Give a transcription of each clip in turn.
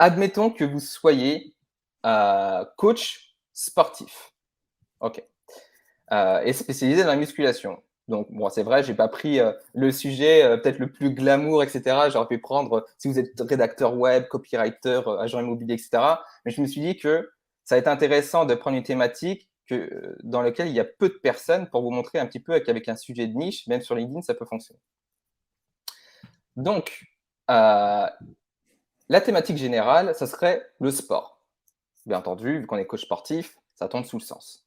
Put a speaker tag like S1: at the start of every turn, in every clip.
S1: Admettons que vous soyez coach sportif, ok, et spécialisé dans la musculation. Donc, bon, c'est vrai, j'ai pas pris le sujet peut-être le plus glamour, etc. J'aurais pu prendre, si vous êtes rédacteur web, copywriter, agent immobilier, etc. Mais je me suis dit que ça va être intéressant de prendre une thématique dans laquelle il y a peu de personnes pour vous montrer un petit peu qu'avec un sujet de niche, même sur LinkedIn, ça peut fonctionner. Donc, la thématique générale, ça serait le sport. Bien entendu, vu qu'on est coach sportif, ça tombe sous le sens.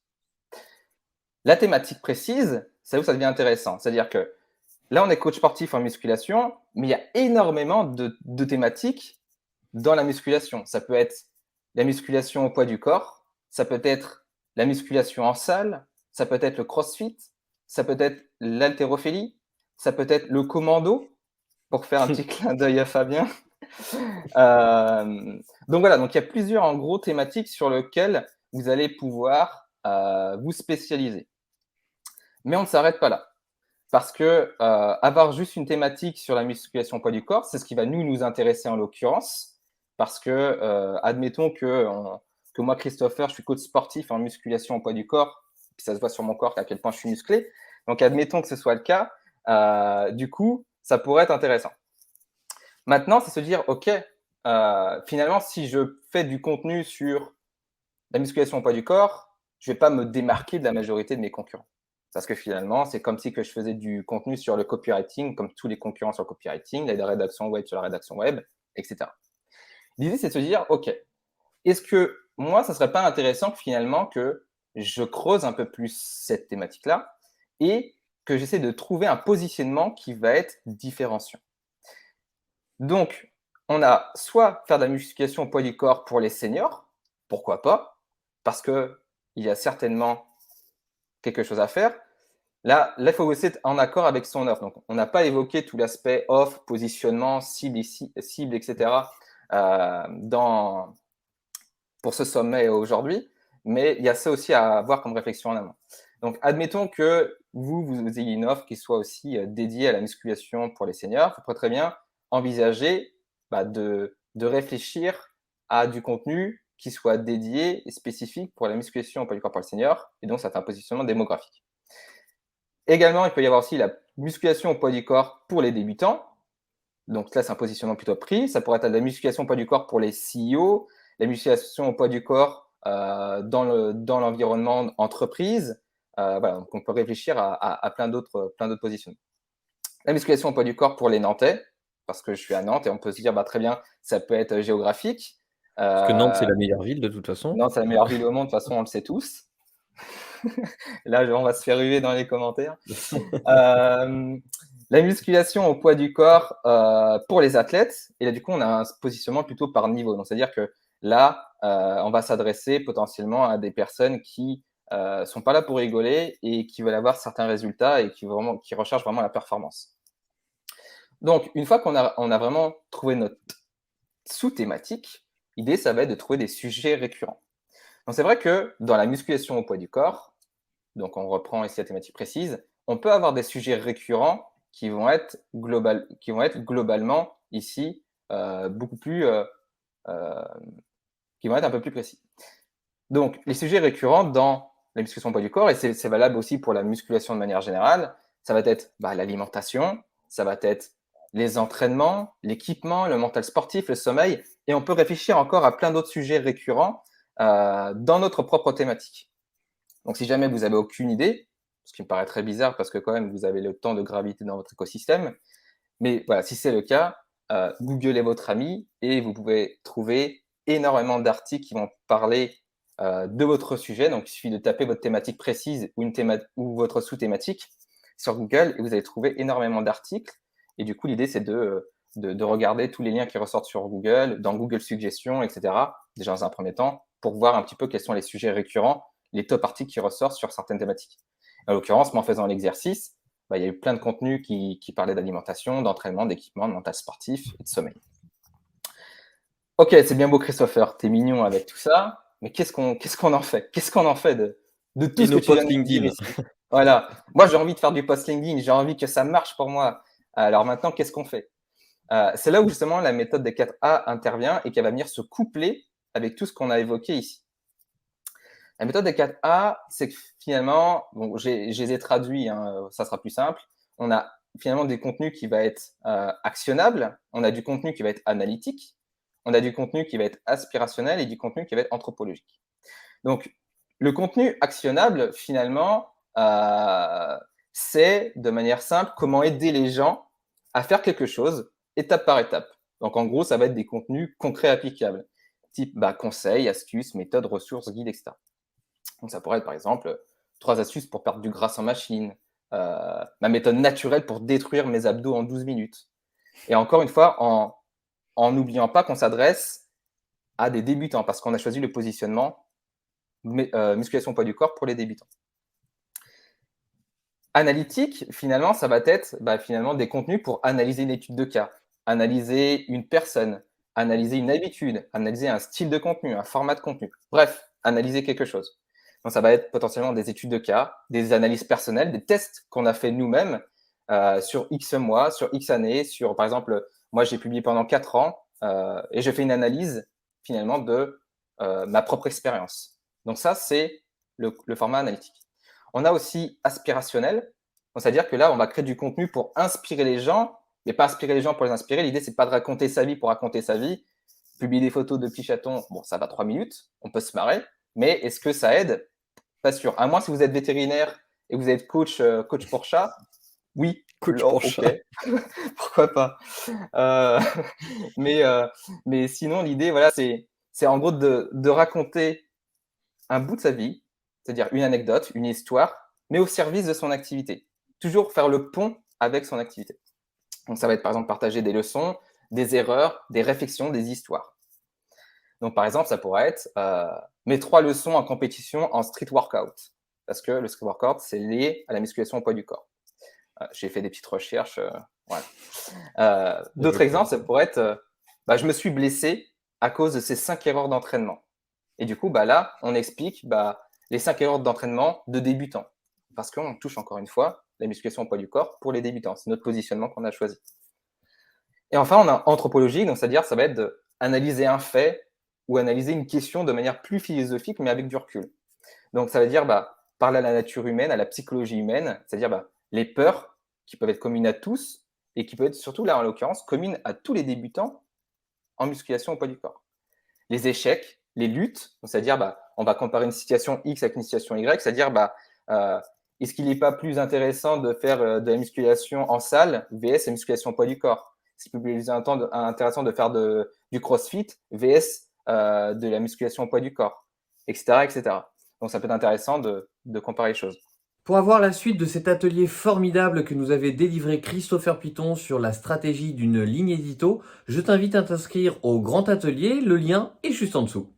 S1: La thématique précise, c'est où ça devient intéressant. C'est-à-dire que là, on est coach sportif en musculation, mais il y a énormément de thématiques dans la musculation. Ça peut être la musculation au poids du corps, ça peut être la musculation en salle, ça peut être le crossfit, ça peut être l'haltérophilie, ça peut être le commando, pour faire un petit clin d'œil à Fabien. Donc voilà, donc il y a plusieurs en gros thématiques sur lesquelles vous allez pouvoir vous spécialiser. Mais on ne s'arrête pas là. Parce que avoir juste une thématique sur la musculation poids du corps, c'est ce qui va nous intéresser en l'occurrence. Parce que, admettons que moi, Christopher, je suis coach sportif en musculation poids du corps, puis ça se voit sur mon corps à quel point je suis musclé. Donc, admettons que ce soit le cas, du coup, ça pourrait être intéressant. Maintenant, c'est se dire, OK, finalement, si je fais du contenu sur la musculation au poids du corps, je ne vais pas me démarquer de la majorité de mes concurrents. Parce que finalement, c'est comme si que je faisais du contenu sur le copywriting, comme tous les concurrents sur le copywriting, la rédaction web sur la rédaction web, etc. L'idée, c'est de se dire, OK, est-ce que moi, ça ne serait pas intéressant finalement que je creuse un peu plus cette thématique-là et que j'essaie de trouver un positionnement qui va être différenciant. Donc, on a soit faire de la musculation au poids du corps pour les seniors, pourquoi pas, parce qu'il y a certainement quelque chose à faire. Là, il faut aussi être en accord avec son offre. Donc, on n'a pas évoqué tout l'aspect offre, positionnement, cible, etc. Pour ce sommet aujourd'hui, mais il y a ça aussi à avoir comme réflexion en amont. Donc, admettons que vous ayez une offre qui soit aussi dédiée à la musculation pour les seniors. Vous pourrez très bien envisager de réfléchir à du contenu qui soit dédié et spécifique pour la musculation au poids du corps pour les seniors, et donc ça fait un positionnement démographique. Également, il peut y avoir aussi la musculation au poids du corps pour les débutants. Donc là, c'est un positionnement plutôt pris. Ça pourrait être la musculation au poids du corps pour les CEO, la musculation au poids du corps dans l'environnement entreprise. Voilà, donc on peut réfléchir à plein d'autres positionnements. La musculation au poids du corps pour les Nantais, parce que je suis à Nantes et on peut se dire, très bien, ça peut être géographique.
S2: Parce que Nantes, c'est la meilleure ville de toute façon.
S1: Nantes, c'est la meilleure ville au monde, de toute façon, on le sait tous. Là, on va se faire ruer dans les commentaires. La musculation au poids du corps pour les athlètes. Et là, du coup, on a un positionnement plutôt par niveau. Donc, c'est-à-dire que là, on va s'adresser potentiellement à des personnes qui sont pas là pour rigoler et qui veulent avoir certains résultats et qui recherchent vraiment la performance. Donc, une fois qu'on a vraiment trouvé notre sous-thématique, l'idée, ça va être de trouver des sujets récurrents. Donc, c'est vrai que dans la musculation au poids du corps, donc on reprend ici la thématique précise, on peut avoir des sujets récurrents qui vont être globalement ici beaucoup plus, qui vont être un peu plus précis. Donc, les sujets récurrents dans la musculation au poids du corps, et c'est valable aussi pour la musculation de manière générale, ça va être l'alimentation, ça va être les entraînements, l'équipement, le mental sportif, le sommeil, et on peut réfléchir encore à plein d'autres sujets récurrents dans notre propre thématique. Donc, si jamais vous n'avez aucune idée, ce qui me paraît très bizarre parce que quand même, vous avez le temps de graviter dans votre écosystème, mais voilà, si c'est le cas, googlez votre ami et vous pouvez trouver énormément d'articles qui vont parler de votre sujet. Donc, il suffit de taper votre thématique précise ou votre sous-thématique sur Google et vous allez trouver énormément d'articles. Et du coup, l'idée, c'est de regarder tous les liens qui ressortent sur Google, dans Google Suggestions, etc., déjà dans un premier temps, pour voir un petit peu quels sont les sujets récurrents, les top articles qui ressortent sur certaines thématiques. En l'occurrence, moi, en faisant l'exercice, il y a eu plein de contenus qui parlaient d'alimentation, d'entraînement, d'équipement, de mental sportif et de sommeil. Ok, c'est bien beau, Christopher, t'es mignon avec tout ça, mais qu'est-ce qu'on en fait? Qu'est-ce qu'on en fait de tout
S2: Et
S1: ce que
S2: nos
S1: tu viens
S2: posts
S1: de nous dire
S2: LinkedIn.
S1: ici? Voilà. Moi, j'ai envie de faire du post LinkedIn, j'ai envie que ça marche pour moi. Alors maintenant, qu'est-ce qu'on fait? C'est là où justement la méthode des 4A intervient et qu'elle va venir se coupler avec tout ce qu'on a évoqué ici. La méthode des 4A, c'est que finalement, bon, je les ai traduits, hein, ça sera plus simple. On a finalement des contenus qui vont être actionnables, on a du contenu qui va être analytique, on a du contenu qui va être aspirationnel et du contenu qui va être anthropologique. Donc, le contenu actionnable, finalement, c'est de manière simple comment aider les gens à faire quelque chose étape par étape. Donc, en gros, ça va être des contenus concrets applicables, type conseils, astuces, méthodes, ressources, guides, etc. Donc, ça pourrait être par exemple 3 astuces pour perdre du gras sans machine, ma méthode naturelle pour détruire mes abdos en 12 minutes. Et encore une fois, en n'oubliant pas qu'on s'adresse à des débutants, parce qu'on a choisi le positionnement musculation poids du corps pour les débutants. Analytique, finalement, ça va être finalement des contenus pour analyser une étude de cas, analyser une personne, analyser une habitude, analyser un style de contenu, un format de contenu. Bref, analyser quelque chose. Donc, ça va être potentiellement des études de cas, des analyses personnelles, des tests qu'on a fait nous-mêmes sur X mois, sur X années, sur, par exemple, moi, j'ai publié pendant 4 ans et je fais une analyse, finalement, de ma propre expérience. Donc, ça, c'est le format analytique. On a aussi aspirationnel, c'est-à-dire que là, on va créer du contenu pour inspirer les gens, mais pas inspirer les gens pour les inspirer. L'idée, c'est pas de raconter sa vie pour raconter sa vie. Publier des photos de petits chatons, bon, ça va 3 minutes, on peut se marrer, mais est-ce que ça aide? Pas sûr. À moins si vous êtes vétérinaire et que vous êtes coach pour chat, oui.
S2: Coach pour chat.
S1: Pourquoi pas. Mais sinon, l'idée, voilà, c'est en gros de raconter un bout de sa vie, c'est-à-dire une anecdote, une histoire, mais au service de son activité. Toujours faire le pont avec son activité. Donc, ça va être par exemple partager des leçons, des erreurs, des réflexions, des histoires. Donc, par exemple, ça pourrait être mes 3 leçons en compétition en street workout. Parce que le street workout, c'est lié à la musculation au poids du corps. J'ai fait des petites recherches. Voilà. D'autres exemples, ça pourrait être je me suis blessé à cause de ces 5 erreurs d'entraînement. Et du coup, là, on explique les 5 erreurs d'entraînement de débutants. Parce qu'on touche encore une fois la musculation au poids du corps pour les débutants. C'est notre positionnement qu'on a choisi. Et enfin, on a anthropologie, donc c'est-à-dire ça va être d'analyser un fait ou analyser une question de manière plus philosophique, mais avec du recul. Donc ça veut dire parler à la nature humaine, à la psychologie humaine, c'est-à-dire les peurs qui peuvent être communes à tous et qui peuvent être surtout, là en l'occurrence, communes à tous les débutants en musculation au poids du corps. Les échecs, les luttes, c'est-à-dire on va comparer une situation X avec une situation Y, c'est-à-dire est-ce qu'il n'est pas plus intéressant de faire de la musculation en salle vs la musculation au poids du corps? Est-ce qu'il est plus intéressant de faire du crossfit vs de la musculation au poids du corps, etc., etc. Donc ça peut être intéressant de comparer les choses.
S3: Pour avoir la suite de cet atelier formidable que nous avait délivré Christopher Piton sur la stratégie d'une ligne édito, je t'invite à t'inscrire au grand atelier, le lien est juste en dessous.